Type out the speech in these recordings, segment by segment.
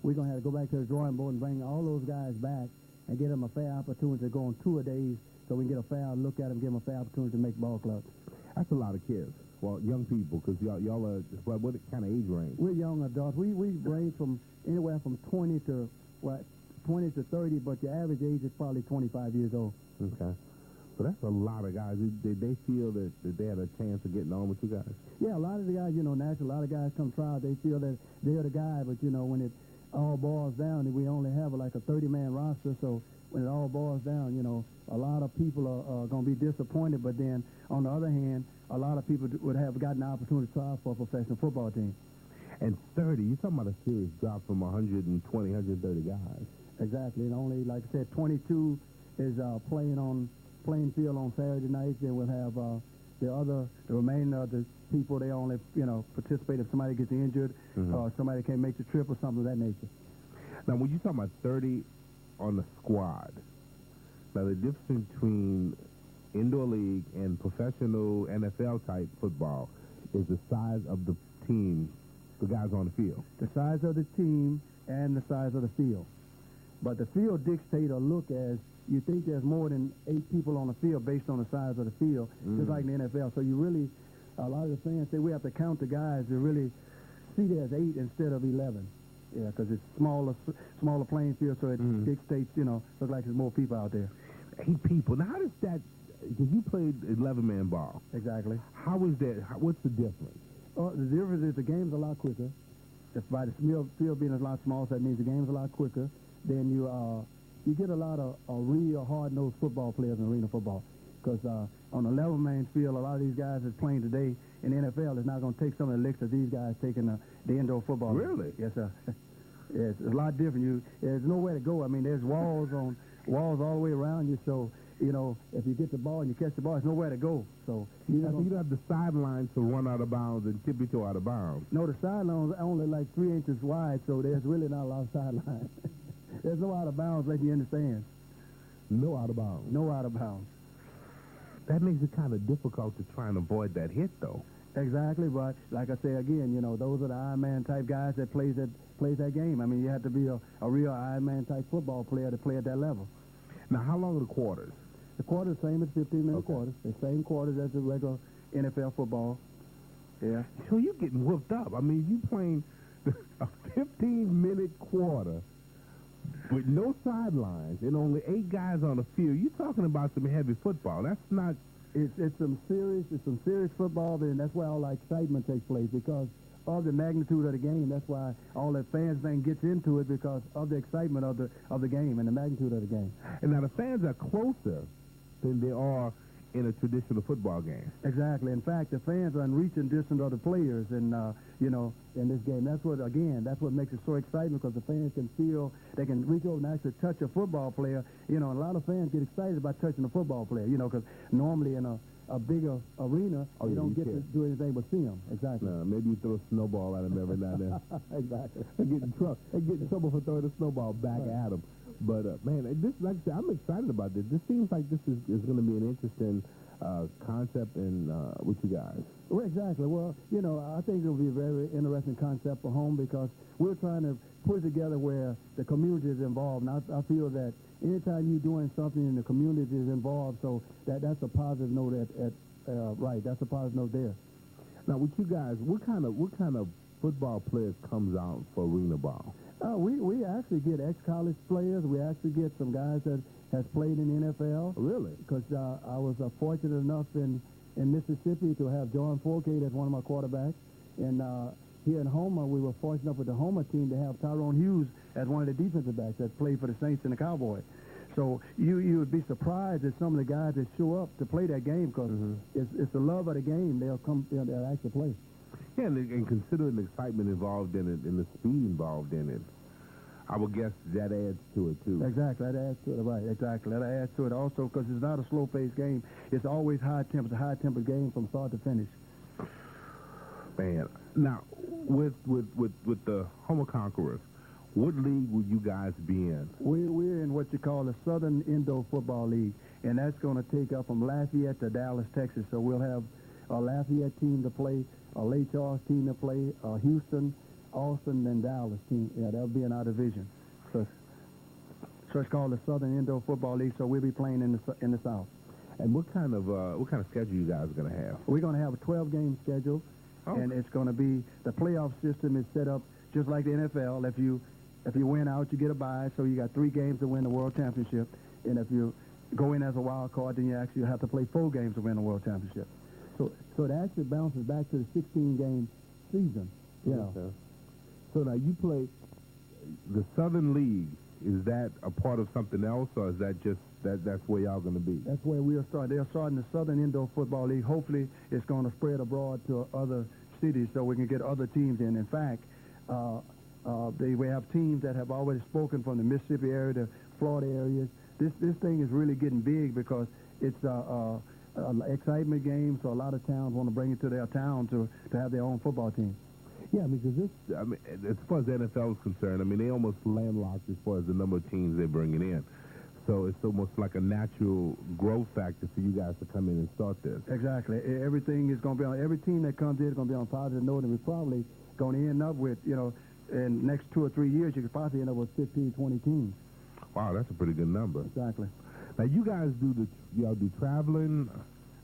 we're going to have to go back to the drawing board and bring all those guys back and get them a fair opportunity to go on 2 days so we can get a fair look at them, give them a fair opportunity to make ball clubs. That's a lot of kids. Well, young people, because y'all are, what kind of age range? We're young adults. We range from anywhere from 20 to 30, but the average age is probably 25 years old. Okay. So that's a lot of guys. Did they feel that they had a chance of getting on with you guys? Yeah, a lot of the guys, naturally, a lot of guys come try out. They feel that they're the guy, but, when it all boils down, we only have like a 30-man roster, so when it all boils down, a lot of people are going to be disappointed, but then, on the other hand, a lot of people would have gotten the opportunity to try out for a professional football team. And 30, you're talking about a serious drop from 120, 130 guys. Exactly, and only, like I said, 22 is playing field on Saturday nights. Then we'll have the remainder of the people, they only, participate if somebody gets injured or somebody can't make the trip or something of that nature. Now, when you're talking about 30 on the squad, now the difference between indoor league and professional NFL-type football is the size of the team, the guys on the field. The size of the team and the size of the field. But the field dictates a look as you think there's more than 8 people on the field based on the size of the field, just like in the NFL. So you really, a lot of the fans say we have to count the guys to really see there's 8 instead of 11. Yeah, because it's smaller playing field, so it dictates, look like there's more people out there. 8 people. Now, how does that, because you played 11-man ball. Exactly. How is that, what's the difference? The difference is the game's a lot quicker. Just by the field being a lot smaller, so that means the game's a lot quicker. Then you get a lot of real hard-nosed football players in arena football. Because on the 11-man field, a lot of these guys that's playing today in the NFL is not going to take some of the licks that these guys take in the indoor football. Really? Yes, sir. Yes, it's a lot different. There's nowhere to go. I mean, there's walls all the way around you. So, if you get the ball and you catch the ball, there's nowhere to go. So you don't have the sidelines to run out of bounds and tip your toe out of bounds. No, the sidelines are only like 3 inches wide, so there's really not a lot of sidelines. There's no out of bounds like you understand. No out of bounds. No out of bounds. That makes it kind of difficult to try and avoid that hit, though. Exactly, but like I say again, those are the Iron Man type guys that plays that game. I mean, you have to be a real Iron Man type football player to play at that level. Now, how long are the quarters? The quarters same as 15-minute quarters. The same quarters as the regular NFL football. Yeah. So you're getting whooped up. I mean, you playing a 15-minute quarter with no sidelines and only 8 guys on the field. You're talking about some heavy football. That's not. It's some serious football, and that's where all the excitement takes place because of the magnitude of the game. That's why all the fans thing gets into it because of the excitement of the game and the magnitude of the game. And now the fans are closer than they are in a traditional football game. Exactly. In fact, the fans are in reaching distance of the players, and in this game, that's what makes it so exciting because the fans can feel they can reach over and actually touch a football player. And a lot of fans get excited about touching a football player. Because normally in a bigger arena, you don't get to do anything but see them. Exactly. No, maybe you throw a snowball at them every now and then. Exactly. They get in trouble for throwing a snowball back at them. But, man, this, like I said, I'm excited about this. This seems like this is going to be an interesting concept with you guys. Well, exactly. Well, I think it'll be a very interesting concept for home because we're trying to put it together where the community is involved. And I feel that anytime you're doing something and the community is involved, so that's a positive note right. That's a positive note there. Now, with you guys, what kind of football players comes out for arena ball? We actually get ex-college players. We actually get some guys that has played in the NFL. Really? Because I was fortunate enough in Mississippi to have John Forcade as one of my quarterbacks. And here in Houma, we were fortunate enough with the Houma team to have Tyrone Hughes as one of the defensive backs that played for the Saints and the Cowboys. So you would be surprised at some of the guys that show up to play that game because it's the love of the game. They'll actually play. Yeah, and considering the excitement involved in it and the speed involved in it, I would guess that adds to it, too. Exactly. That adds to it. Right, exactly. That adds to it also because it's not a slow-paced game. It's always high-tempered game from start to finish. Man, now, with the Houma Conquerors, what league would you guys be in? We're in what you call the Southern Indoor Football League, and that's going to take up from Lafayette to Dallas, Texas. So we'll have a Lafayette team to play, a Lake Charles team to play, Houston, Austin and Dallas team. Yeah, that'll be in our division. So it's called the Southern Indoor Football League. So we'll be playing in the South. And what kind of schedule you guys are going to have? We're going to have a 12-game schedule, and it's going to be the playoff system is set up just like the NFL. If you win out, you get a bye. So you got 3 games to win the World Championship, and if you go in as a wild card, then you actually have to play 4 games to win the World Championship. So it actually bounces back to the 16-game season. Yeah. Okay. So now you play the Southern League. Is that a part of something else, or is that just that's where y'all going to be? That's where we'll start. They're starting the Southern Indoor Football League. Hopefully, it's going to spread abroad to other cities so we can get other teams in. In fact, we have teams that have already spoken from the Mississippi area, the Florida areas. This thing is really getting big because it's an excitement game, so a lot of towns want to bring it to their town to have their own football team. Yeah, because as far as the NFL is concerned, they almost landlocked as far as the number of teams they're bringing in. So it's almost like a natural growth factor for you guys to come in and start this. Exactly. Everything is going to be on, every team that comes in is going to be on a positive note, and we're probably going to end up with, in the next 2 or 3 years, you could possibly end up with 15, 20 teams. Wow, that's a pretty good number. Exactly. Now, you guys y'all do traveling?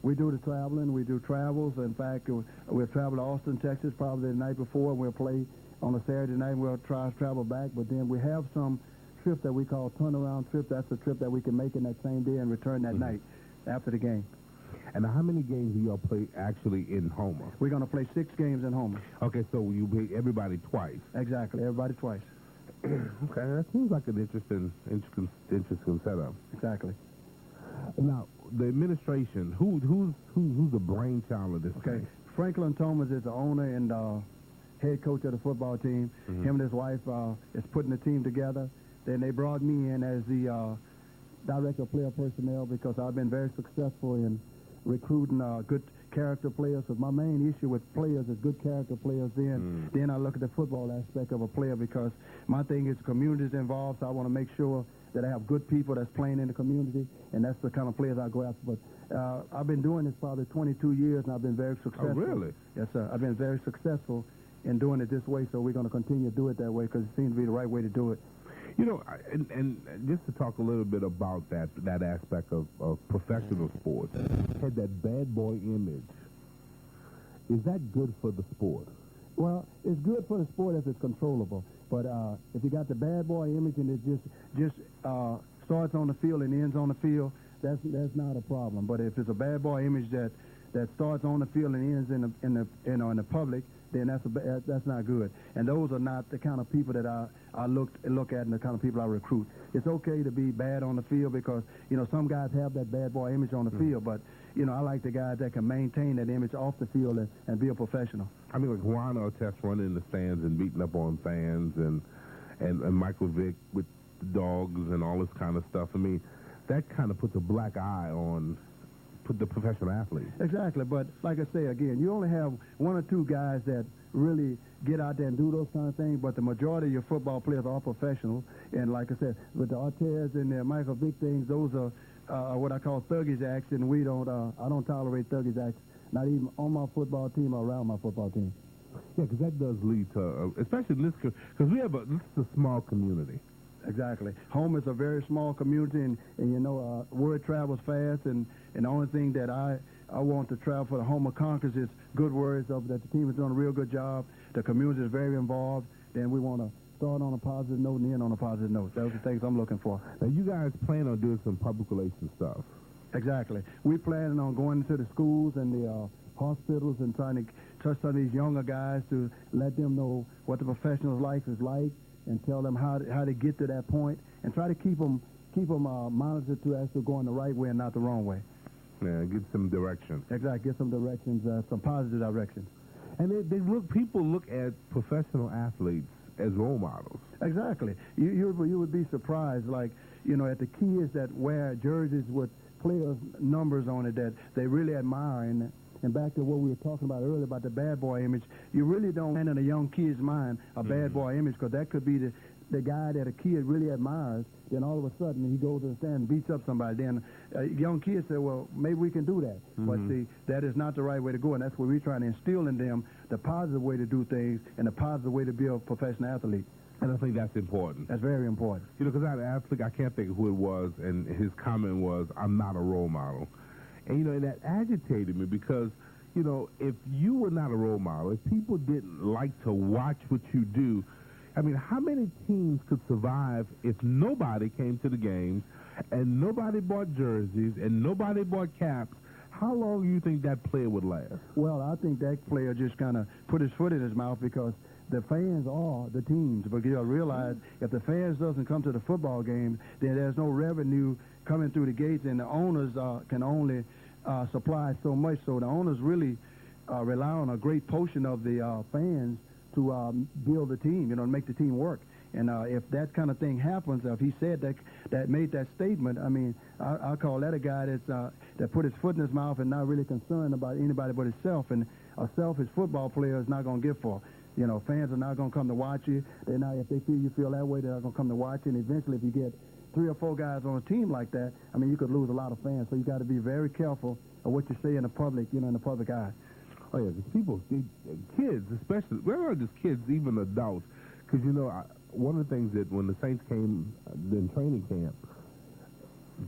We do the traveling. We do travels. In fact, we'll travel to Austin, Texas, probably the night before. We'll play on a Saturday night. We'll try to travel back. But then we have some trips that we call turnaround trips. That's a trip that we can make in that same day and return that night after the game. And how many games do y'all play actually in Houma? We're going to play 6 games in Houma. Okay, so you play everybody twice. Exactly, everybody twice. Okay, that seems like an interesting setup. Exactly. Now, the administration, who's the brainchild of this thing? Franklin Thomas is the owner and head coach of the football team. Him and his wife is putting the team together. Then they brought me in as the director of player personnel because I've been very successful in recruiting good character players. Because my main issue with players is good character players. Then I look at the football aspect of a player because my thing is the community's involved, so I want to make sure that I have good people that's playing in the community, and that's the kind of players I go after. But I've been doing this probably 22 years, and I've been very successful. Oh, really? Yes, sir. I've been very successful in doing it this way, so we're going to continue to do it that way because it seems to be the right way to do it. And just to talk a little bit about that aspect of professional sports, had that bad boy image. Is that good for the sport? Well, it's good for the sport if it's controllable. But if you got the bad boy image and it just starts on the field and ends on the field, that's not a problem. But if it's a bad boy image that starts on the field and ends in the public, then that's not good. And those are not the kind of people that I look at and the kind of people I recruit. It's okay to be bad on the field because some guys have that bad boy image on the field, but I like the guys that can maintain that image off the field and be a professional. Like Juan Artest running in the stands and beating up on fans, and Michael Vick with the dogs and all this kind of stuff. That kind of puts a black eye on the professional athlete. Exactly, but like I say again, you only have 1 or 2 guys that really get out there and do those kind of things, but the majority of your football players are professionals. And like I said, with the Artez and the Michael Vick things, those are what I call thuggish acts, and I don't tolerate thuggish acts, not even on my football team or around my football team. Yeah, because that does lead to, especially in this, because this is a small community. Exactly. Houma is a very small community, and word travels fast, and the only thing that I want to travel for the Houma Conquerors is good words of that the team is doing a real good job, the community is very involved, then we want to start on a positive note and end on a positive note. Those are the things I'm looking for. Now, you guys plan on doing some public relations stuff. Exactly. We're planning on going into the schools and the hospitals and trying to touch some of these younger guys to let them know what the professional's life is like, and tell them how to get to that point, and try to keep them monitored to actually going the right way and not the wrong way. Yeah, get some direction. Exactly, get some directions, some positive directions. And people look at professional athletes as role models. Exactly. You would be surprised, at the kids that wear jerseys with players' numbers on it that they really admire. And back to what we were talking about earlier about the bad boy image, you really don't land in a young kid's mind a bad boy image, because that could be the guy that a kid really admires, then all of a sudden he goes to the stand and beats up somebody. Then young kids say, well, maybe we can do that. But see, that is not the right way to go, and that's what we're trying to instill in them, the positive way to do things and the positive way to be a professional athlete. And I think that's important. That's very important. You know, because I had an athlete, I can't think of who it was, and his comment was, I'm not a role model. And, you know, and that agitated me because, you know, if you were not a role model, if people didn't like to watch what you do, I mean, how many teams could survive if nobody came to the games and nobody bought jerseys and nobody bought caps? How long do you think that player would last? Well, I think that player just kind of put his foot in his mouth because the fans are the teams. But you'll realize if the fans doesn't come to the football game, then there's no revenue coming through the gates, and the owners can only supply so much. So the owners really rely on a great portion of the fans to build the team, you know, and make the team work. And if that kind of thing happens, if he said that made that statement, I mean, I call that a guy that put his foot in his mouth and not really concerned about anybody but himself. And a selfish football player is not going to give for. You know, fans are not going to come to watch you. They're not, if they feel you feel that way, they're not going to come to watch you. And eventually, if you get 3 or 4 guys on a team like that, I mean, you could lose a lot of fans. So you got to be very careful of what you say in the public, you know, in the public eye. Oh, yeah, because people, kids especially, well, not just kids, even adults. Because, you know, one of the things that when the Saints came in training camp,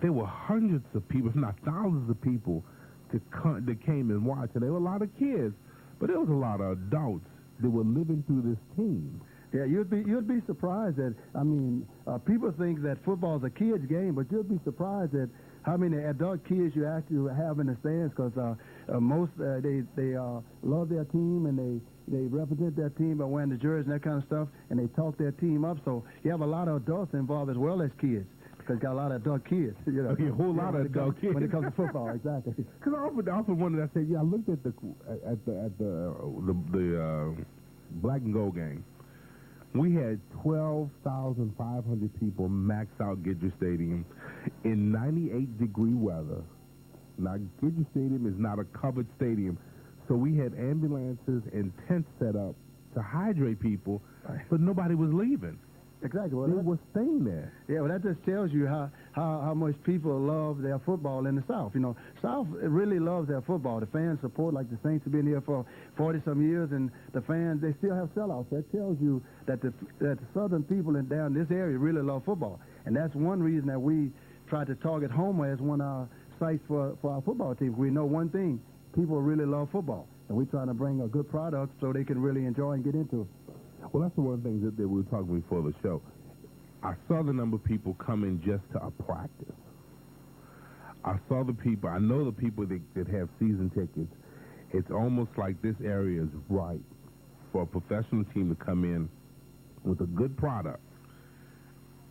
there were hundreds of people, if not thousands of people, that came and watched. And there were a lot of kids, but there was a lot of adults that were living through this team. Yeah, you'd be surprised that, I mean, people think that football is a kid's game, but you'd be surprised at how many adult kids you actually have in the stands, because most they love their team and they represent their team by wearing the jersey and that kind of stuff, and they talk their team up. So you have a lot of adults involved as well as kids, because you got a lot of adult kids. You know, a whole lot of adult kids when it comes to football, exactly. Because I often wondered. I said, yeah, I looked at the black and gold game. We had 12,500 people max out Gidger Stadium in 98-degree weather. Now, Gidger Stadium is not a covered stadium, so we had ambulances and tents set up to hydrate people, but nobody was leaving. Exactly. Well, they were staying there. Yeah, well, that just tells you how much people love their football in the South. You know, South really loves their football. The fans support, like the Saints have been here for 40-some years, and the fans, they still have sellouts. That tells you that the Southern people down this area really love football. And that's one reason that we try to target Houma as one of our sites for our football team. We know one thing, people really love football. And we're trying to bring a good product so they can really enjoy and get into it. Well, that's the one thing that we were talking before the show. I saw the number of people coming just to a practice. I saw the people, I know the people that have season tickets. It's almost like this area is right for a professional team to come in with a good product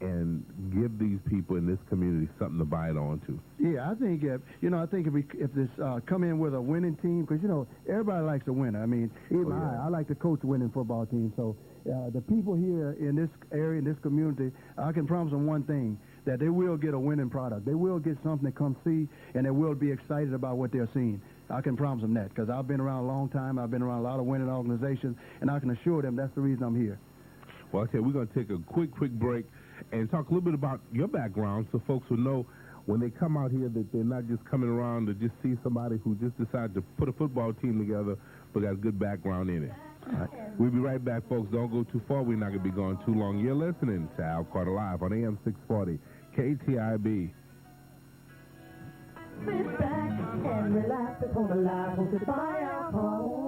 and give these people in this community something to bite onto. Yeah, I think if this come in with a winning team, because you know everybody likes a winner. I mean, even I like to coach a winning football team. So the people here in this area, in this community, I can promise them one thing: that they will get a winning product. They will get something to come see, and they will be excited about what they're seeing. I can promise them that, because I've been around a long time. I've been around a lot of winning organizations, and I can assure them that's the reason I'm here. Well, okay, we're going to take a quick break and talk a little bit about your background so folks will know when they come out here that they're not just coming around to just see somebody who just decided to put a football team together but got a good background in it. All right. We'll be right back, folks. Don't go too far. We're not going to be going too long. You're listening to Al Carter Live on AM 640 KTIB. Sit back and relax upon the live hosted by Al Carter.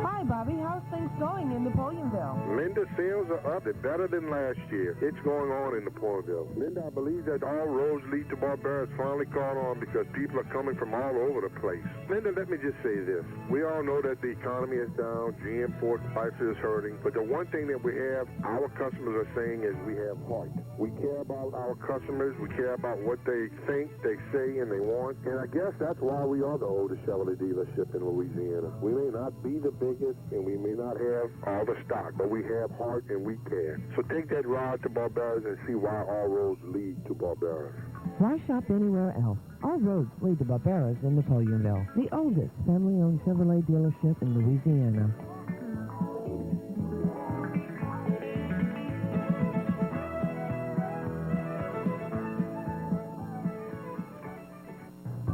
Hi, Bobby. How's things going in Napoleonville? Linda, sales are up. They're better than last year. It's going on in Napoleonville. Linda, I believe that all roads lead to Barbera has finally caught on because people are coming from all over the place. Linda, let me just say this. We all know that the economy is down. GM Ford prices is hurting. But the one thing that we have, our customers are saying is we have heart. We care about our customers. We care about what they think, they say, and they want. And I guess that's why we are the oldest Chevrolet dealership in Louisiana. We may not be the biggest, and we may not have all the stock, but we have heart and we care. So take that ride to Barbera's and see why all roads lead to Barbera's. Why shop anywhere else? All roads lead to Barbera's in Napoleonville, the oldest family-owned Chevrolet dealership in Louisiana.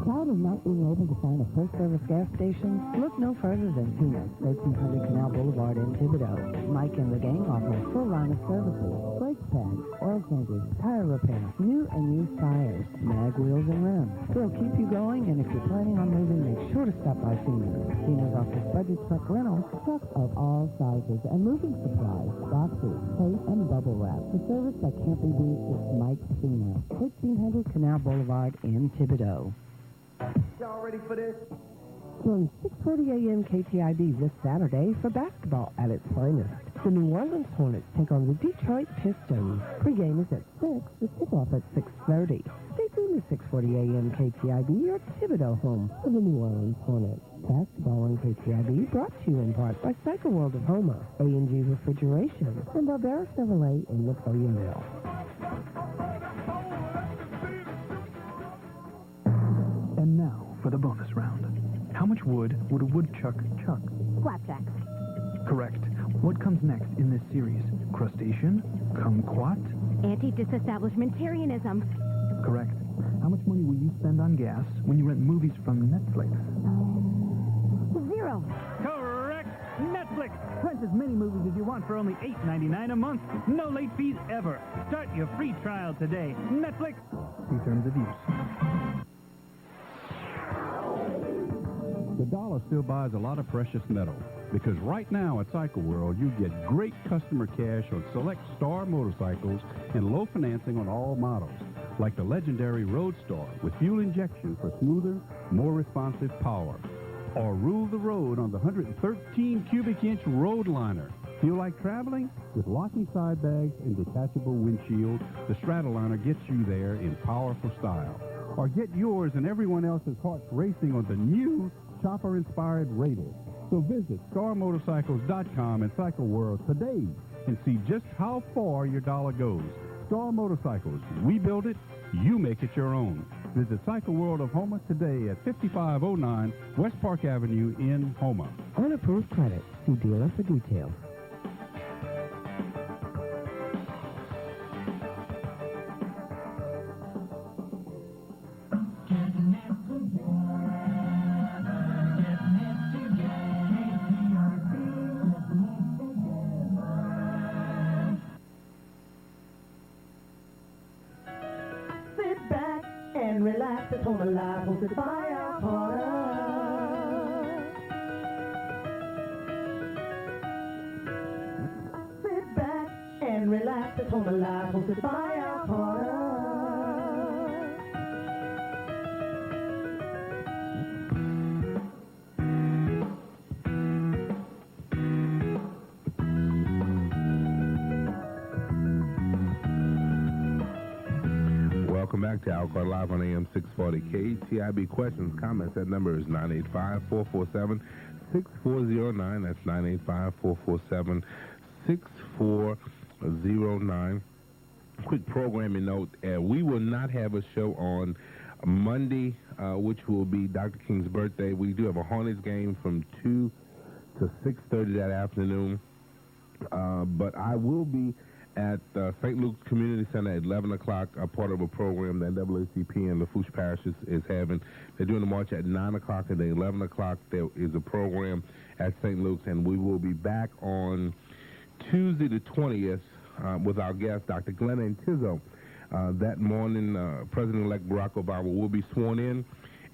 Tired of not being able to find a full-service gas station? Look no further than Houma, 1300 Canal Boulevard in Thibodeau. Mike and the gang offer a full line of services: brake pads, oil changes, tire repair, new and used tires, mag wheels and rims. They'll keep you going, and if you're planning on moving, make sure to stop by Houma. Houma offers budget truck rentals, trucks of all sizes, and moving supplies, boxes, tape, and bubble wrap. The service that can't be beat is Mike Houma, 1300 Canal Boulevard in Thibodeau. Y'all ready for this? From 6:40 a.m. KTIB this Saturday for basketball at its finest. The New Orleans Hornets take on the Detroit Pistons. Pre-game is at 6, the tip-off at 6:30. Stay tuned to 6:40 a.m. KTIB, your Thibodeau home for the New Orleans Hornets. Basketball on KTIB brought to you in part by Cycle World of Houma, A&G Refrigeration, and Barbera Chevrolet in Napoleonville. And now for the bonus round. How much wood would a woodchuck chuck? Flapjack. Correct. What comes next in this series? Crustacean? Kumquat? Anti-disestablishmentarianism. Correct. How much money will you spend on gas when you rent movies from Netflix? 0. Correct! Netflix! Rent as many movies as you want for only $8.99 a month. No late fees ever. Start your free trial today. Netflix! See terms of use. The dollar still buys a lot of precious metal because right now at Cycle World you get great customer cash on select Star motorcycles and low financing on all models, like the legendary Roadstar with fuel injection for smoother, more responsive power. Or rule the road on the 113 cubic inch Roadliner. Feel like traveling? With locking side bags and detachable windshield, the Stratoliner gets you there in powerful style. Or get yours and everyone else's hearts racing on the new chopper-inspired Raider. So visit StarMotorcycles.com and Cycle World today and see just how far your dollar goes. Star Motorcycles. We build it, you make it your own. Visit Cycle World of Houma today at 5509 West Park Avenue in Houma. On approved credit. See dealer for details. Relax at home alive, hosted by our partner. Sit back and relax at home alive, hosted by our partner. Welcome back to Alcohol Live on AM 640 KTIB. Questions, comments, that number is 985-447-6409. That's 985-447-6409. Quick programming note, we will not have a show on Monday, which will be Dr. King's birthday. We do have a Hornets game from 2 to 6:30 that afternoon, but I will be at St. Luke's Community Center at 11 o'clock, a part of a program that NAACP and Lafourche Parish is having. They're doing the march at 9 o'clock, and at 11 o'clock there is a program at St. Luke's, and we will be back on Tuesday the 20th with our guest, Dr. Glenn Tizzo. That morning, President-elect Barack Obama will be sworn in,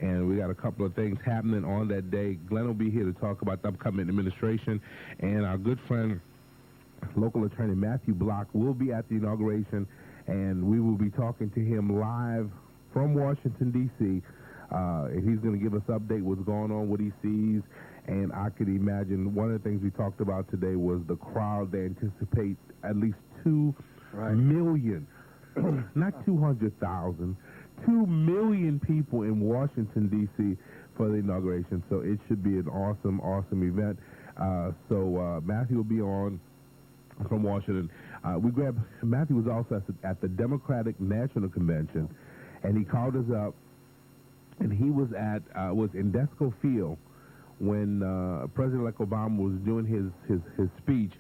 and we got a couple of things happening on that day. Glenn will be here to talk about the upcoming administration, and our good friend, local attorney Matthew Block, will be at the inauguration, and we will be talking to him live from Washington, D.C. He's going to give us update what's going on, what he sees, and I could imagine one of the things we talked about today was the crowd. They anticipate at least 2 million, not 200,000, 2 million people in Washington, D.C. for the inauguration, so it should be an awesome, awesome event. So Matthew will be on from Washington. Matthew was also at the Democratic National Convention, and he called us up, and he was in Desco Field when President-elect Obama was doing his speech.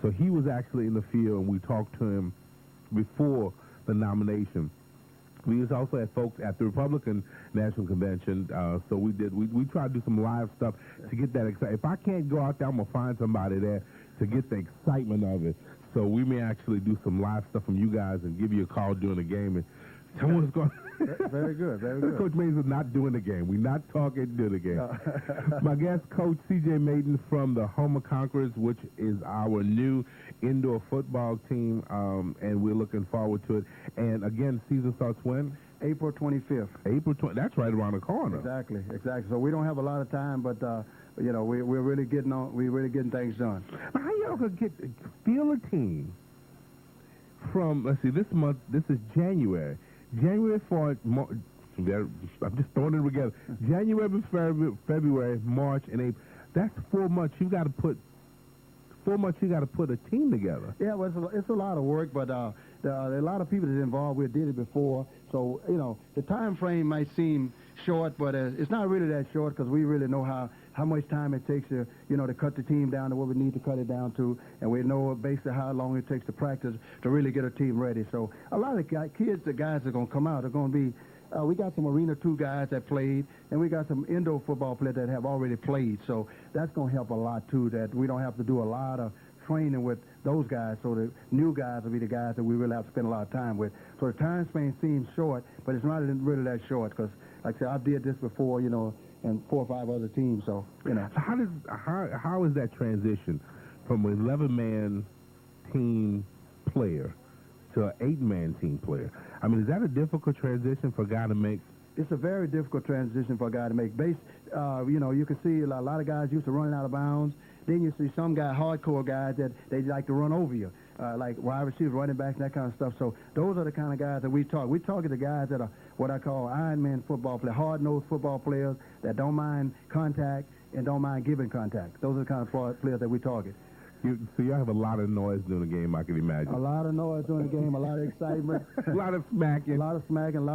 So he was actually in the field, and we talked to him before the nomination. We also had folks at the Republican National Convention, so we tried to do some live stuff to get that excitement. If I can't go out there, I'm going to find somebody there to get the excitement of it. So we may actually do some live stuff from you guys and give you a call during the game and tell me what's going on. Very good, very good. Coach Maiden is not doing the game. We're not talking during the game. My guest, Coach C.J. Maiden from the Houma Conquerors, which is our new indoor football team, and we're looking forward to it. And, again, season starts when? April 25th. April 20th. That's right around the corner. Exactly. So we don't have a lot of time, but we're really getting on. We're really getting things done. How y'all gonna feel a team from? Let's see. This month. This is January. January for I'm just throwing it together. January, February, March, and April. That's 4 months. You got to put 4 months. You got to put a team together. Yeah, well, it's a lot of work, but there are a lot of people that's involved. We did it before, so the time frame might seem short, but it's not really that short because we really know how much time it takes to to cut the team down to what we need to cut it down to, and we know basically how long it takes to practice to really get a team ready. So a lot of the guys that are going to come out are going to be. We got some Arena 2 guys that played, and we got some indoor football players that have already played. So that's going to help a lot, too, that we don't have to do a lot of training with those guys. So the new guys will be the guys that we really have to spend a lot of time with. So the time span seems short, but it's not really that short because, like I said, I did this before, and 4 or 5 other teams. So, How is that transition from an 11-man team player to an 8-man team player? I mean, is that a difficult transition for a guy to make? It's a very difficult transition for a guy to make. You can see a lot of guys used to running out of bounds. Then you see some hardcore guys that they like to run over you, like wide receivers, running backs, that kind of stuff. So those are the kind of guys that we talk. We talk to the guys that are what I call Ironman football players, hard-nosed football players that don't mind contact and don't mind giving contact. Those are the kind of players that we target. So you have a lot of noise during the game, I can imagine. A lot of noise during the game, a lot of excitement. A lot of smacking. A lot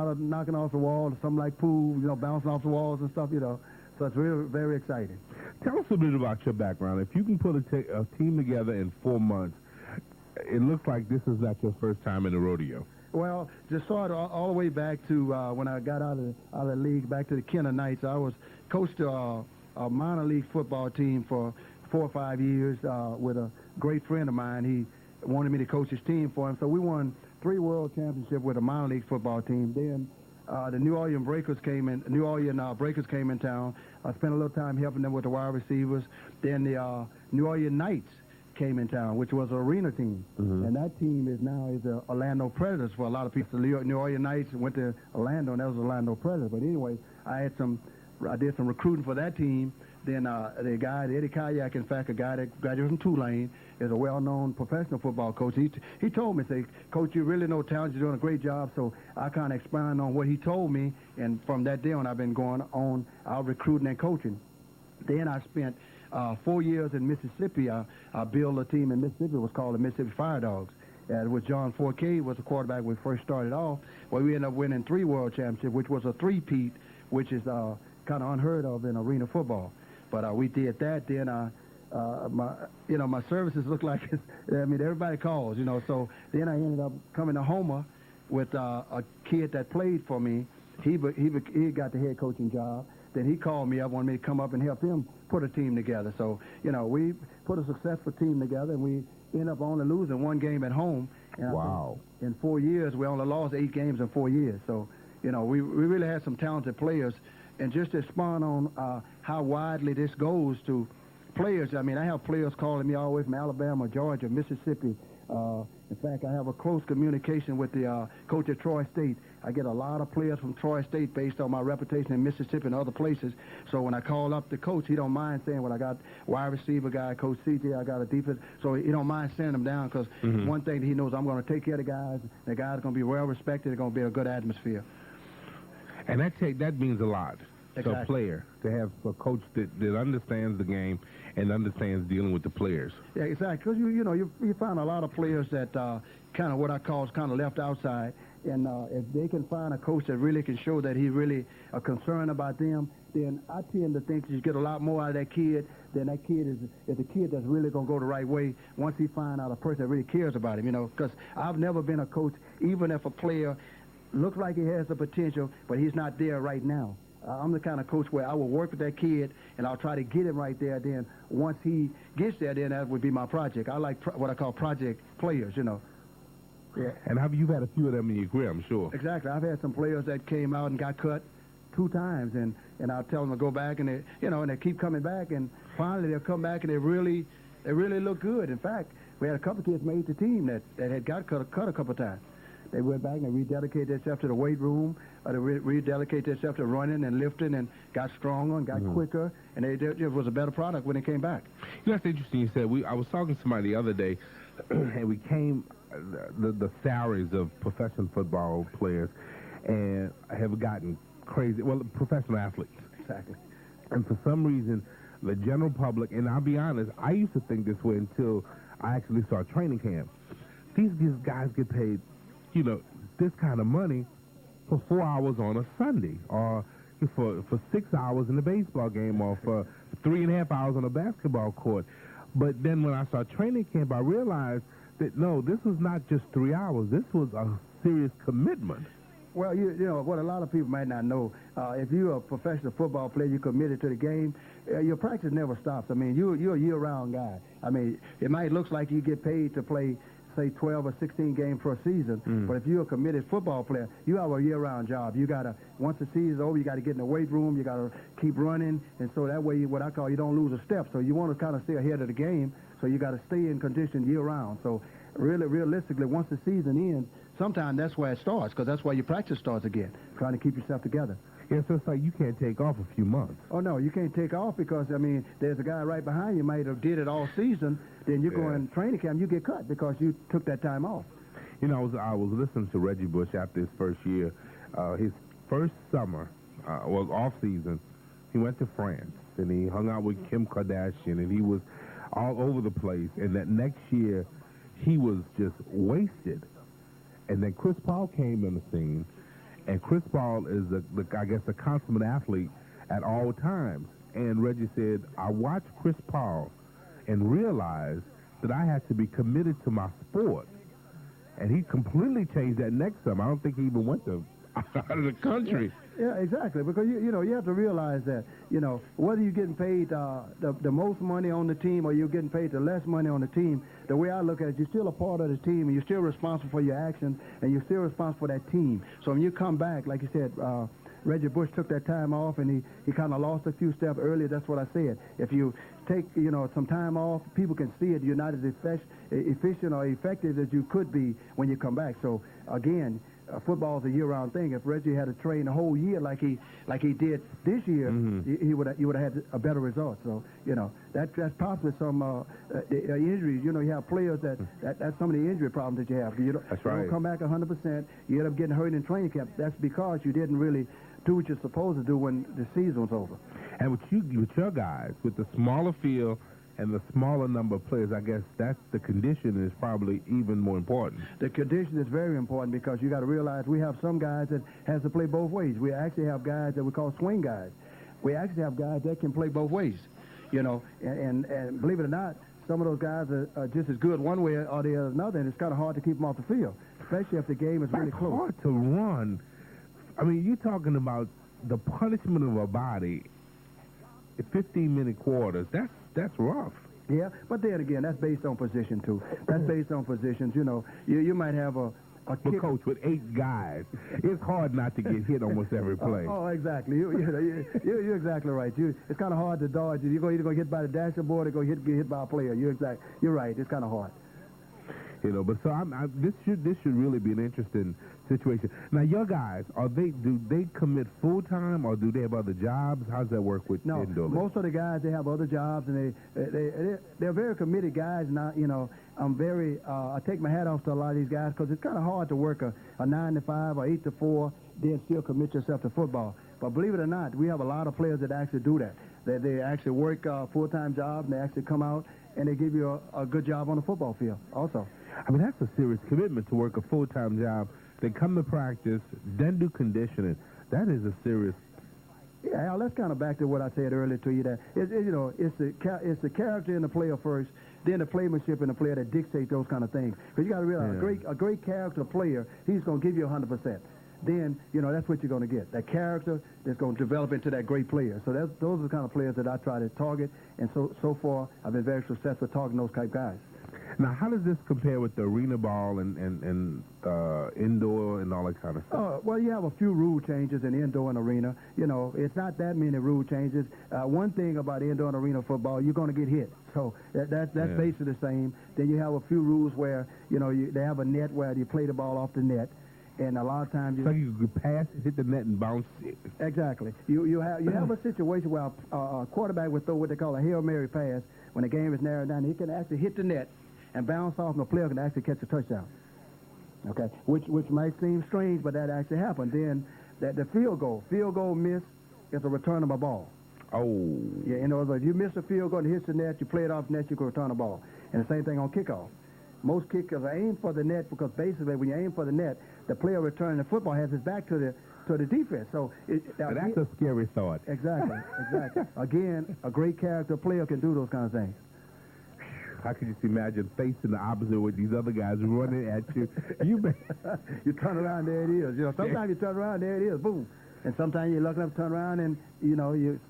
of knocking off the walls, something like pool, bouncing off the walls and stuff, So it's really very exciting. Tell us a bit about your background. If you can put a team together in 4 months, it looks like this is not your first time in the rodeo. Well, just started all the way back to when I got out of the league, back to the Kenner Knights. I was coached a minor league football team for 4 or 5 years with a great friend of mine. He wanted me to coach his team for him. So we won 3 world championships with a minor league football team. Then the New Orleans Breakers came in. Breakers came in town. I spent a little time helping them with the wide receivers. Then the New Orleans Knights came in town, which was an arena team. Mm-hmm. And that team is the Orlando Predators for a lot of people. The New Orleans Knights went to Orlando, and that was Orlando Predators. But anyway, I did some recruiting for that team. Then the guy, Eddie Kayak, in fact, a guy that graduated from Tulane, is a well-known professional football coach. He told me, say, Coach, you really know talent. You're doing a great job. So I kind of expound on what he told me. And from that day on, I've been going on out recruiting and coaching. Then I spent 4 years in Mississippi. I built a team in Mississippi. It was called the Mississippi Fire Dogs. With John Forkay was the quarterback when we first started off. Well, we ended up winning 3 world championships, which was a three-peat, which is kind of unheard of in arena football. But we did that. Then my services look like everybody calls, So then I ended up coming to Houma with a kid that played for me. He got the head coaching job. Then he called me up, wanted me to come up and help him put a team together. So we put a successful team together, and we ended up only losing 1 game at home. And wow! In 4 years, we only lost 8 games in 4 years. So we really had some talented players. And just to expand on how widely this goes to players, I have players calling me all the way from Alabama, Georgia, Mississippi. In fact, I have a close communication with the coach at Troy State. I get a lot of players from Troy State based on my reputation in Mississippi and other places. So when I call up the coach, he don't mind saying, well, I got wide receiver guy, Coach CJ, I got a defense. So he don't mind sending them down because one thing that he knows, I'm going to take care of the guys. The guys are going to be well respected. They're going to be a good atmosphere. And that means a lot. Exactly. To a player, to have a coach that understands the game and understands dealing with the players. Yeah, exactly. Because you find a lot of players that kind of what I call is kind of left outside, and if they can find a coach that really can show that he really are concerned about them, then I tend to think you get a lot more out of that kid. Then that kid is a kid that's really going to go the right way once he finds out a person that really cares about him. Because I've never been a coach, even if a player looks like he has the potential, but he's not there right now. I'm the kind of coach where I will work with that kid, and I'll try to get him right there. Then once he gets there, then that would be my project. I like what I call project players, you know. Yeah. And you've had a few of them in your career, I'm sure. Exactly. I've had some players that came out and got cut 2 times, and I'll tell them to go back, and they, you know, and they keep coming back, and finally they'll come back, and they really look good. In fact, we had a couple kids made the team that had got cut a couple times. They went back and they rededicated themselves to the weight room, or they rededicated themselves to running and lifting, and got stronger and got quicker, and it was a better product when they came back. You know, that's interesting. You said I was talking to somebody the other day, and we came the salaries of professional football players, and have gotten crazy. Well, professional athletes. Exactly. And for some reason, the general public, and I'll be honest, I used to think this way until I actually saw training camp. These guys get paid, you know, this kind of money for 4 hours on a Sunday, or for 6 hours in a baseball game, or for 3.5 hours on a basketball court. But then when I saw training camp, I realized that, no, this was not just 3 hours. This was a serious commitment. Well, you know, what a lot of people might not know, if you're a professional football player, you're committed to the game, your practice never stops. I mean, you're a year-round guy. I mean, it might look like you get paid to play, say, 12 or 16 games per season, but if you're a committed football player, you have a year-round job. You got to, once the season's over, you got to get in the weight room, you got to keep running, and so that way, what I call, you don't lose a step. So you want to kind of stay ahead of the game, so you got to stay in condition year-round. So really, realistically, once the season ends, sometimes that's where it starts, because that's where your practice starts again, trying to keep yourself together. Yeah, so it's like you can't take off a few months. Oh, no, you can't take off because, I mean, there's a guy right behind you might have did it all season, then you go in training camp, you get cut because you took that time off. You know, I was listening to Reggie Bush after his first year. His first summer, off season, he went to France, and he hung out with Kim Kardashian, and he was all over the place. And that next year, he was just wasted. And then Chris Paul came in the scene, and Chris Paul is, I guess, a consummate athlete at all times. And Reggie said, I watched Chris Paul and realized that I had to be committed to my sport. And he completely changed that next summer. I don't think he even went out of the country. Yeah, exactly, because, you know, you have to realize that, you know, whether you're getting paid the most money on the team or you're getting paid the less money on the team, the way I look at it, you're still a part of the team, and you're still responsible for your actions, and you're still responsible for that team. So when you come back, like you said, Reggie Bush took that time off, and he kind of lost a few steps earlier. That's what I said. If you take, you know, some time off, people can see it. You're not as efficient or effective as you could be when you come back. So, again, football is a year-round thing. If Reggie had to train the whole year like he did this year, you would have had a better result. So, you know, that's possibly some injuries. You know, you have players that's some of the injury problems that you have. You don't come back 100%. You end up getting hurt in training camp. That's because you didn't really do what you're supposed to do when the season's over. And with your guys, with the smaller field and the smaller number of players, I guess that's the condition is probably even more important. The condition is very important because you got to realize we have some guys that has to play both ways. We actually have guys that we call swing guys. We actually have guys that can play both ways, you know, and believe it or not, some of those guys are just as good one way or the other, and it's kind of hard to keep them off the field, especially if the game is really close. It's hard to run. I mean, you're talking about the punishment of a body at 15-minute quarters. That's rough. Yeah, but then again, that's based on position, too. That's based on positions. You know, you might have a But, Coach, with 8 guys, it's hard not to get hit almost every play. Oh, exactly. You're exactly right. It's kind of hard to dodge. You're either going to get by the dashboard or get hit by a player. You're right. It's kind of hard. You know, but so this should really be an interesting situation. Now, your guys, do they commit full time or do they have other jobs? How's that work with indoor league? Most of the guys, they have other jobs, and they're very committed guys. Now, you know, I take my hat off to a lot of these guys because it's kind of hard to work a 9 to 5 or 8 to 4, then still commit yourself to football. But believe it or not, we have a lot of players that actually do that. They actually work full-time jobs, and they actually come out and they give you a good job on the football field also. I mean, that's a serious commitment to work a full-time job, then come to practice, then do conditioning. That is a serious... Yeah, Al, that's kind of back to what I said earlier to you, that it's the character in the player first, then the playmanship in the player that dictate those kind of things. Because you got to realize a great character player, he's going to give you 100%. then, that's what you're going to get. That character that's going to develop into that great player. So those are the kind of players that I try to target, and so far I've been very successful targeting those type guys. Now, how does this compare with the arena ball and indoor and all that kind of stuff? Well, you have a few rule changes in indoor and arena. It's not that many rule changes. One thing about indoor and arena football, you're going to get hit. So that's basically the same. Then you have a few rules where, they have a net where you play the ball off the net. And a lot of times you could pass, hit the net, and bounce it. Exactly. You have a situation where a quarterback would throw what they call a Hail Mary pass. When the game is narrowed down, he can actually hit the net and bounce off, and the player can actually catch a touchdown. Okay, which might seem strange, but that actually happened. Then the field goal miss is a return of a ball. Oh. Yeah, in other words, if you miss a field goal and hits the net, you play it off the net, you can return a ball. And the same thing on kickoff. Most kickers aim for the net because basically when you aim for the net, the player returning the football has his back to the defense. So that's a scary thought. Exactly. Again, a great character player can do those kind of things. How can you just imagine facing the opposite with these other guys running at you? You turn around, there it is. Sometimes you turn around, there it is, boom. And sometimes you're lucky enough to turn around and you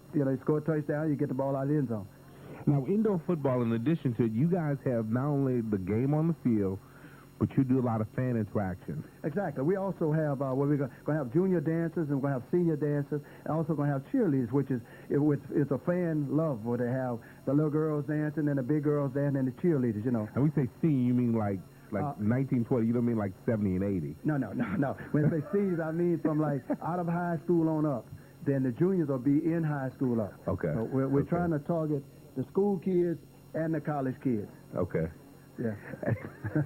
score a touchdown, you get the ball out of the end zone. Now, indoor football, in addition to it, you guys have not only the game on the field, but you do a lot of fan interaction. Exactly. We also have we're going to have junior dancers, and we're going to have senior dancers, and also going to have cheerleaders, which is a fan love where they have the little girls dancing and the big girls dancing and the cheerleaders. And we say senior, you mean like 1920? You don't mean like 70 and 80? No. When I say seniors, I mean from like out of high school on up. Then the juniors will be in high school up. Okay. So we're trying to target the school kids and the college kids. Okay. Yeah.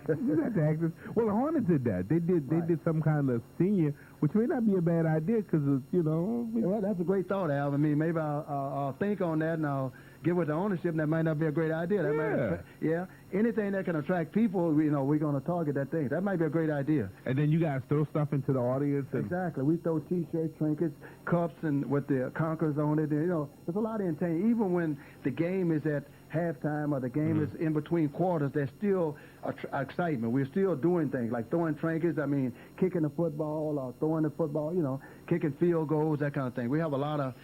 You have to ask this. Well, the Hornets did that. They did some kind of senior, which may not be a bad idea because Well, that's a great thought, Al. I mean, maybe I'll think on that and I'll give it the ownership. And that might not be a great idea. That anything that can attract people, we're going to target that thing. That might be a great idea. And then you guys throw stuff into the audience. Exactly. We throw T-shirts, trinkets, cups, and with the Conquerors on it. And, there's a lot of entertainment. Even when the game is at halftime or the game is in between quarters, there's still excitement. We're still doing things like throwing trinkets, kicking the football or throwing the football, kicking field goals, that kind of thing. We have a lot of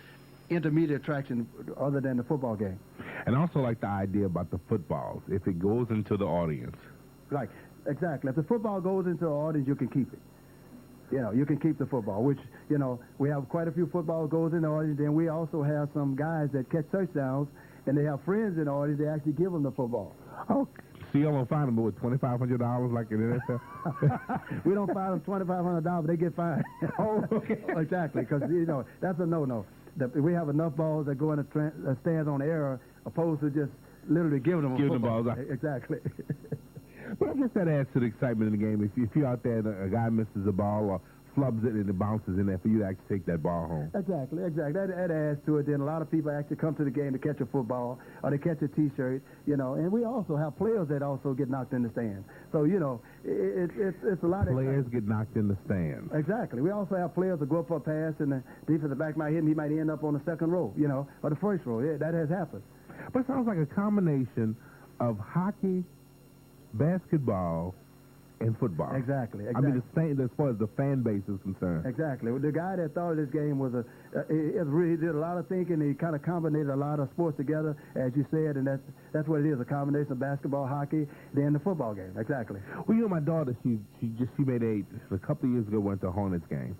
intermediate attraction other than the football game. And also like the idea about the footballs, if it goes into the audience. Right, exactly. If the football goes into the audience, you can keep it. You can keep the football, which, we have quite a few football goes in the audience. Then we also have some guys that catch touchdowns, and they have friends in the audience. They actually give them the football. Oh, so you don't find them with $2,500 like in the NFL? We don't find them $2,500, but they get fined. Oh, okay. Exactly, because, that's a no-no. We have enough balls that go in the stands on error opposed to just literally giving them a football. Balls. Exactly. But I guess that adds to the excitement in the game. If you're out there and a guy misses a ball or flubs it and it bounces in there for you to actually take that ball home. Exactly. That adds to it. Then a lot of people actually come to the game to catch a football or to catch a T-shirt, and we also have players that also get knocked in the stands. So, it's a lot of players get knocked in the stands. Exactly. We also have players that go up for a pass and the defensive back might hit and he might end up on the second row, or the first row. Yeah, that has happened. But it sounds like a combination of hockey, basketball, and football. Exactly. I mean, as far as the fan base is concerned. Exactly. The guy that thought of this game was he did a lot of thinking. He kind of combined a lot of sports together, as you said, and that's what it is, a combination of basketball, hockey, then the football game. Exactly. Well, my daughter, she made a couple of years ago, went to a Hornets game.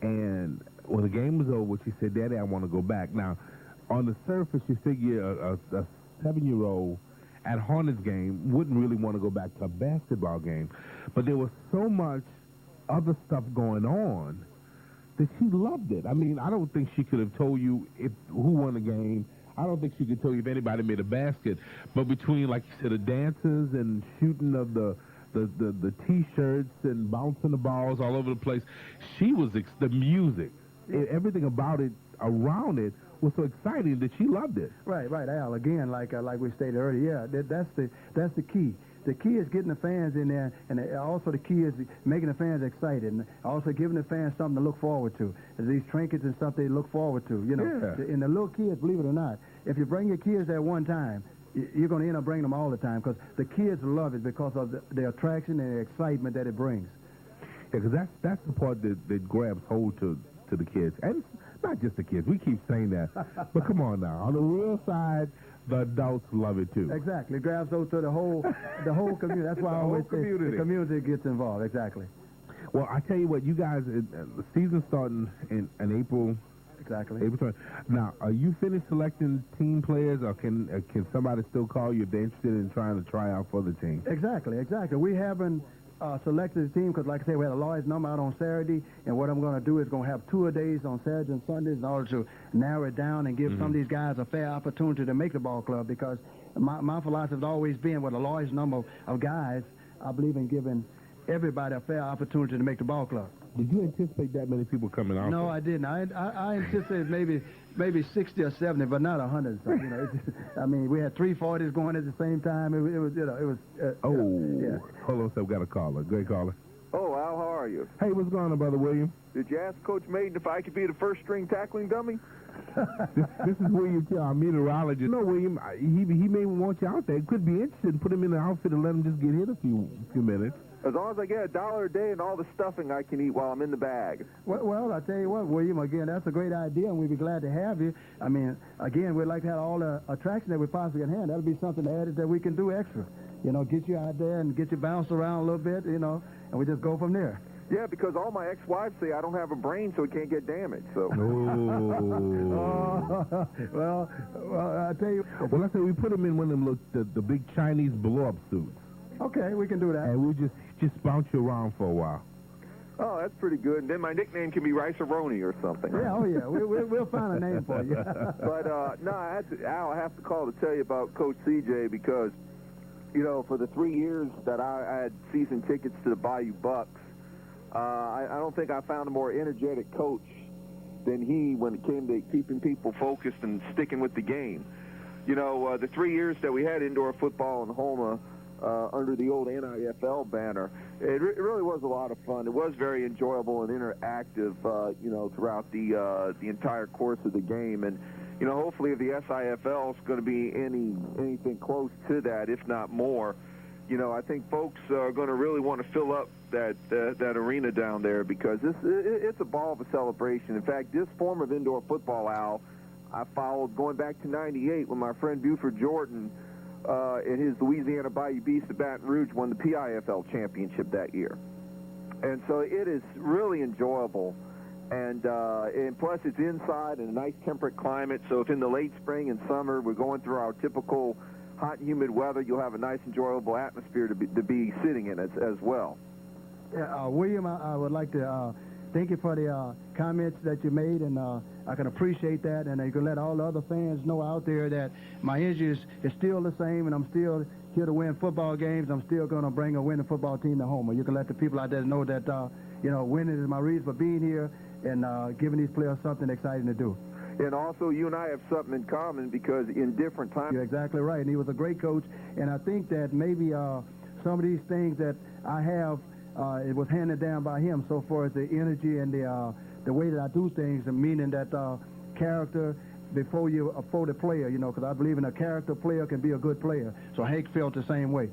And when the game was over, she said, Daddy, I want to go back. Now, on the surface, you figure a 7-year-old at Hornets game wouldn't really want to go back to a basketball game. But there was so much other stuff going on that she loved it. I mean, I don't think she could have told you who won the game. I don't think she could tell you if anybody made a basket. But between, like you said, the dances and shooting of the T-shirts and bouncing the balls all over the place, she was the music, everything about it, around it, was so exciting that she loved it. Right, Al. Again, like we stated earlier, that's the key. The key is getting the fans in there, and also the key is making the fans excited, and also giving the fans something to look forward to. These trinkets and stuff they look forward to, Yeah. And the little kids, believe it or not, if you bring your kids there one time, you're going to end up bringing them all the time because the kids love it because of the attraction and the excitement that it brings. because that's the part that grabs hold to the kids, and not just the kids. We keep saying that, but come on now. On the real side, the adults love it too. Exactly, it grabs hold to the whole community. That's why I always say the community gets involved. Exactly. Well, I tell you what, you guys, the season's starting in April. Exactly. April 20. Now, are you finished selecting team players, or can somebody still call you if they're interested in trying to try out for the team? Exactly. We haven't selected the team because, like I said, we had a large number out on Saturday, and what I'm going to do is going to have tour days on Saturdays and Sundays in order to narrow it down and give some of these guys a fair opportunity to make the ball club, because my philosophy has always been, with a large number of guys, I believe in giving everybody a fair opportunity to make the ball club. Did you anticipate that many people coming out? No, I didn't. I anticipated maybe 60 or 70, but not 100. So, I mean, we had 340s going at the same time. It was. Yeah. Hold on, so we got a caller. Great caller. Oh, Al, how are you? Hey, what's going on, Brother William? Did you ask Coach Maiden if I could be the first-string tackling dummy? This is William, our meteorologist. No, William, he may want you out there. It could be interesting. Put him in the outfit and let him just get hit a few minutes. As long as I get $1 a day and all the stuffing I can eat while I'm in the bag. Well, I tell you what, William, again, that's a great idea, and we'd be glad to have you. I mean, again, we'd like to have all the attraction that we possibly can have. That'll be something added that we can do extra. Get you out there and get you bounced around a little bit, and we just go from there. Yeah, because all my ex-wives say I don't have a brain, so it can't get damaged. So. Well, I tell you. Well, let's say we put him in one of them the big Chinese blow-up suits. Okay, we can do that. And we'll just bounce you around for a while. Oh, that's pretty good. And then my nickname can be Rice-A-Roni or something. Yeah, we'll find a name for you. But, no, Al, I have to call to tell you about Coach CJ because, for the 3 years that I had season tickets to the Bayou Bucks, I don't think I found a more energetic coach than he when it came to keeping people focused and sticking with the game. The 3 years that we had indoor football in Houma, under the old NIFL banner, it really was a lot of fun. It was very enjoyable and interactive, throughout the entire course of the game. And, hopefully if the SIFL is going to be anything close to that, if not more, I think folks are going to really want to fill up that arena down there because it's a ball of a celebration. In fact, this form of indoor football, Al, I followed going back to '98 when my friend Buford Jordan and his Louisiana Bayou Beast of Baton Rouge won the PIFL championship that year. And so it is really enjoyable. And plus it's inside in a nice temperate climate. So if in the late spring and summer we're going through our typical hot and humid weather, you'll have a nice, enjoyable atmosphere to be sitting in as well. Yeah, William, I would like to thank you for the comments that you made, and I can appreciate that, and you can let all the other fans know out there that my energy is still the same, and I'm still here to win football games. I'm still going to bring a winning football team to Houma. You can let the people out there know that, winning is my reason for being here and giving these players something exciting to do. And also, you and I have something in common because in different times... You're exactly right, and he was a great coach, and I think that maybe some of these things that I have, it was handed down by him so far as the energy and the way that I do things, and meaning that character before the player, because I believe in a character player can be a good player. So Hank felt the same way.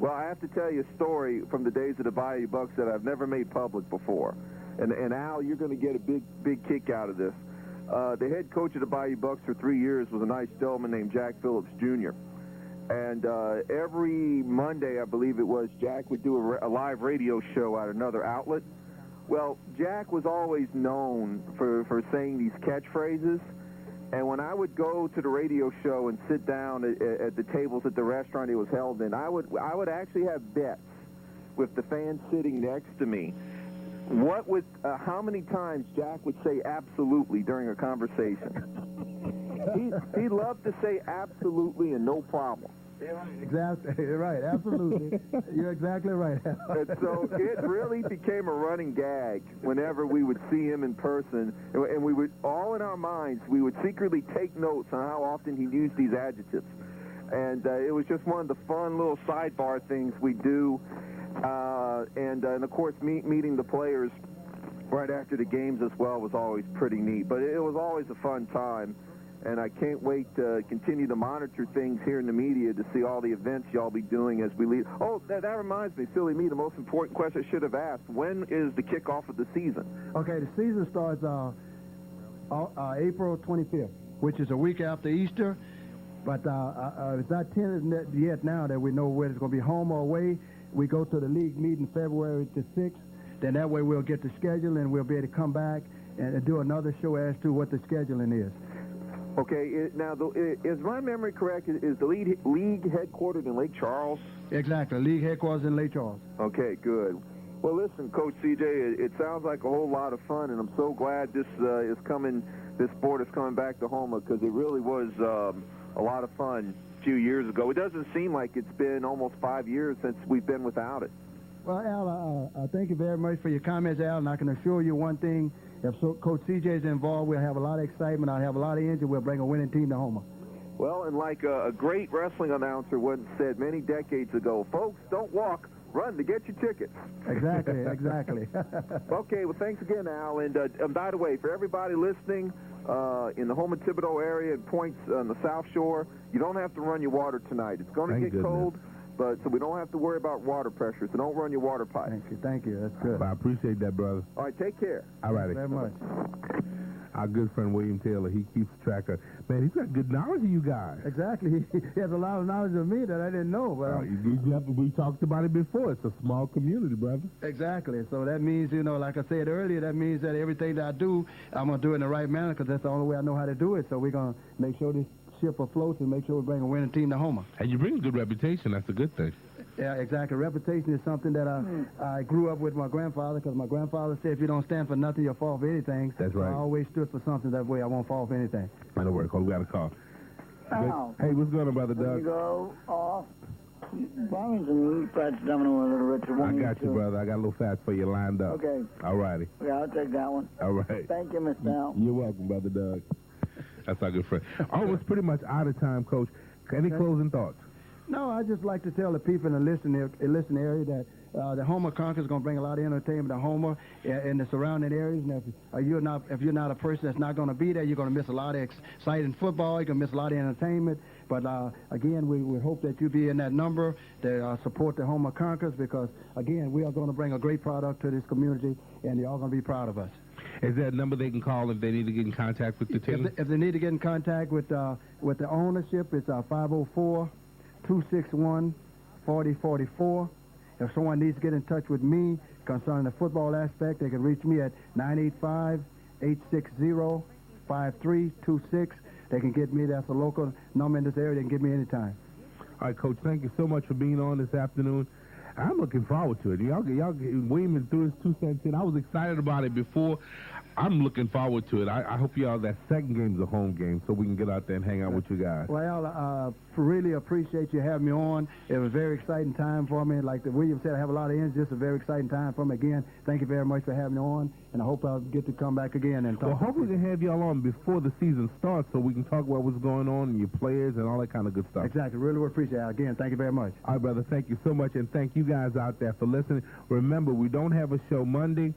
Well, I have to tell you a story from the days of the Bayou Bucks that I've never made public before. And Al, you're going to get a big kick out of this. The head coach of the Bayou Bucks for 3 years was a nice gentleman named Jack Phillips Jr. And every Monday, I believe it was, Jack would do a live radio show at another outlet. Well, Jack was always known for saying these catchphrases. And when I would go to the radio show and sit down at the tables at the restaurant it was held in, I would actually have bets with the fans sitting next to me. How many times Jack would say absolutely during a conversation? He loved to say absolutely and no problem. Exactly right. Absolutely, you're exactly right. And so it really became a running gag whenever we would see him in person, and we would all in our minds we would secretly take notes on how often he used these adjectives, and it was just one of the fun little sidebar things we do, and of course meeting the players right after the games as well was always pretty neat. But it was always a fun time. and I can't wait to continue to monitor things here in the media to see all the events y'all be doing as we lead. Oh, that reminds me, silly me, the most important question I should have asked. When is the kickoff of the season? Okay, the season starts April 25th, which is a week after Easter. But it's not tentative yet now that we know whether it's going to be home or away. We go to the league meeting February the 6th. Then that way we'll get the schedule and we'll be able to come back and do another show as to what the scheduling is. Okay, now, is my memory correct? Is the league headquartered in Lake Charles? Exactly, league headquarters in Lake Charles. Okay, good. Well, listen, Coach CJ, it sounds like a whole lot of fun, and I'm so glad this sport is coming back to Houma, because it really was a lot of fun a few years ago. It doesn't seem like it's been almost 5 years since we've been without it. Well, Al, thank you very much for your comments, Al, and I can assure you one thing. If Coach CJ is involved, we'll have a lot of excitement. I'll have a lot of energy. We'll bring a winning team to Houma. Well, and like a great wrestling announcer once said many decades ago, folks, don't walk, run to get your tickets. Exactly, exactly. Okay, well, thanks again, Al. And by the way, for everybody listening in the Houma-Thibodaux area and points on the South Shore, you don't have to run your water tonight. It's going to get cold, but so we don't have to worry about water pressure, so don't run your water pipe. Thank you. That's good. I appreciate that, brother. All right, take care. All righty. Thank you very much. Our good friend William Taylor, he keeps track of, man, he's got good knowledge of you guys. Exactly. He has a lot of knowledge of me that I didn't know. But we talked about it before. It's a small community, brother. Exactly. So that means, like I said earlier, that means that everything that I do, I'm going to do it in the right manner, because that's the only way I know how to do it. So we're going to make sure this ship afloats and make sure we bring a winning team to Houma. And you bring a good reputation. That's a good thing. Yeah, exactly. Reputation is something that I grew up with my grandfather, because my grandfather said if you don't stand for nothing, you'll fall for anything. That's right. So I always stood for something. That way I won't fall for anything. That'll work. We got a call. Al. Hey, what's going on, Brother Doug? There you go. Off. Robinson, Fred Domino, and Little Richard. I got you, brother. I got a little fast for you lined up. Okay. All righty. Yeah, I'll take that one. All right. Thank you, Mr. Al. You're welcome, Brother Doug. That's our good friend. Almost pretty much out of time, Coach. Any closing thoughts? No, I just like to tell the people in the listening area that the Houma Conquerors is going to bring a lot of entertainment to Houma and the surrounding areas. And if you're not a person that's not going to be there, you're going to miss a lot of exciting football. You're going to miss a lot of entertainment. But again, we hope that you be in that number to support the Houma Conquerors, because again, we are going to bring a great product to this community, and they're all going to be proud of us. Is there a number they can call if they need to get in contact with the team? If they need to get in contact with the ownership, it's 504-261-4044. If someone needs to get in touch with me concerning the football aspect, they can reach me at 985-860-5326. They can get me. That's a local number in this area. They can get me anytime. All right, Coach, thank you so much for being on this afternoon. I'm looking forward to it. William threw his 2 cents in. I was excited about it before. I'm looking forward to it. I hope that second game's a home game so we can get out there and hang out with you guys. Well, I really appreciate you having me on. It was a very exciting time for me. Like William said, I have a lot of energy. It's a very exciting time for me. Again, thank you very much for having me on, and I hope I'll get to come back again and talk. Well, hopefully we can have y'all on before the season starts so we can talk about what's going on and your players and all that kind of good stuff. Exactly. Really would appreciate it. Again, thank you very much. All right, brother. Thank you so much, and thank you guys out there for listening. Remember, we don't have a show Monday.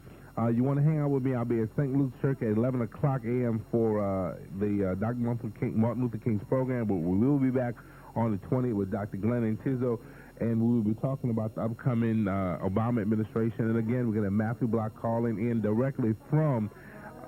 You want to hang out with me? I'll be at St. Luke's Church at 11 o'clock a.m. for the Dr. Martin Luther King's program, but we will be back on the 20th with Dr. Glenn and Tizzo, and we will be talking about the upcoming Obama administration. And again, we're going to have Matthew Block calling in directly from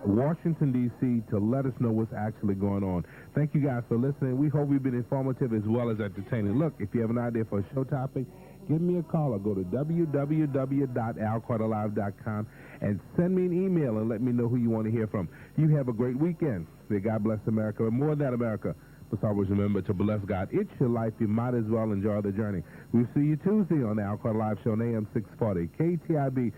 Washington, D.C. to let us know what's actually going on. Thank you guys for listening. We hope we've been informative as well as entertaining. Look, if you have an idea for a show topic, give me a call or go to www.alcarterlive.com and send me an email and let me know who you want to hear from. You have a great weekend. May God bless America, and more than that, America. Let's always remember to bless God. It's your life. You might as well enjoy the journey. We'll see you Tuesday on the Al Carter Live Show on AM 640. KTIB